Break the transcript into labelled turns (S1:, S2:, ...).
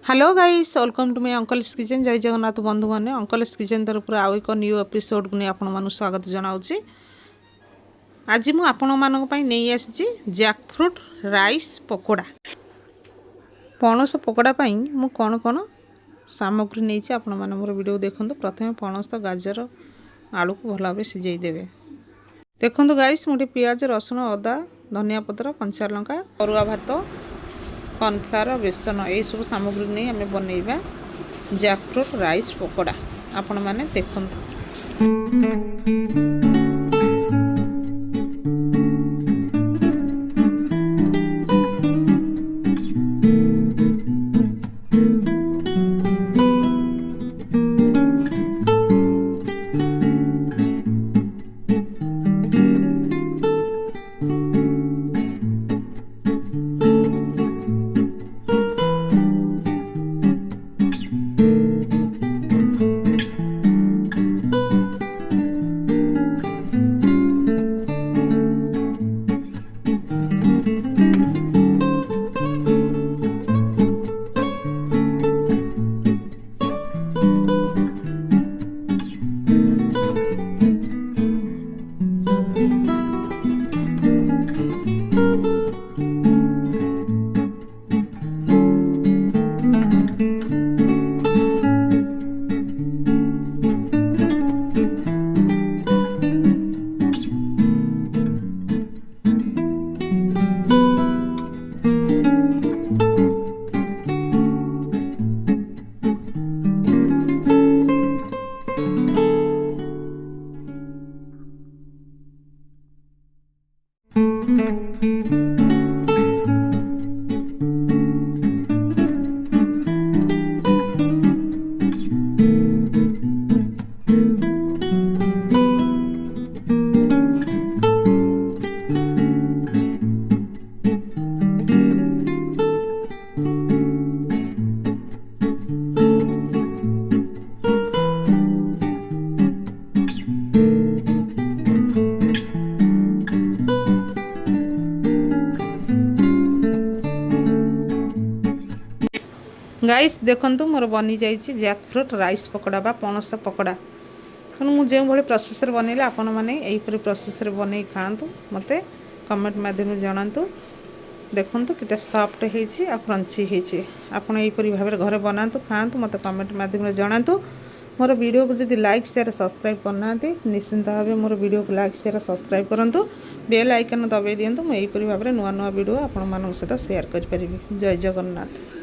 S1: Hello guys, welcome to my uncle's kitchen. जय जगन्नाथ बंधु मैंने अंकल्स किचन तरफ आउ एक न्यू एपिसोड को नहीं आपण स्वागत जनाऊँगी। आज मु आपण नहीं आसी जैकफ्रूट राइस पकोड़ा। पणस पकोड़ा मु कौन कौन सामग्री नहीं आपण मैंने मोर वीडियो देखो। प्रथम पणस गाजर आलू को भल भाव सिझे देवे। देखो गाइस, मुझे पियाज रसुण अदा धनिया पत्र कंचा लंका अरुआ भात कॉर्नफ्लावर बेसन यही सब सामग्री नहीं आम बनइबा जैकफ्रूट राइस पकोड़ा। आपण माने देखंतु। गाइस देखंतु मोर बनी जाइए जैकफ्रूट राइस पकोड़ा बा पणस पकोड़ा। तेणु मुझे भाई प्रोसेस बनइले आपण मैंने यहीपरी प्रोसेस बन खातु। मत कमेंट माध्यम जनातु। देखु केते सॉफ्ट होती आ क्रंची होती। आपड़ यहीपरी भाव घर बनातु खातु। मत कमेंट माध्यम जनातु। मोर वीडियो को जब लाइक शेयर सब्सक्राइब करना निश्चिंत भाव मोर वीडियो को लाइक शेयर सब्सक्राइब करूँ। बेल आइकन दबाई दिंतु। मुझे भाव नुआ नुआ वीडियो आपण सहित शेयर करी। जय जगन्नाथ।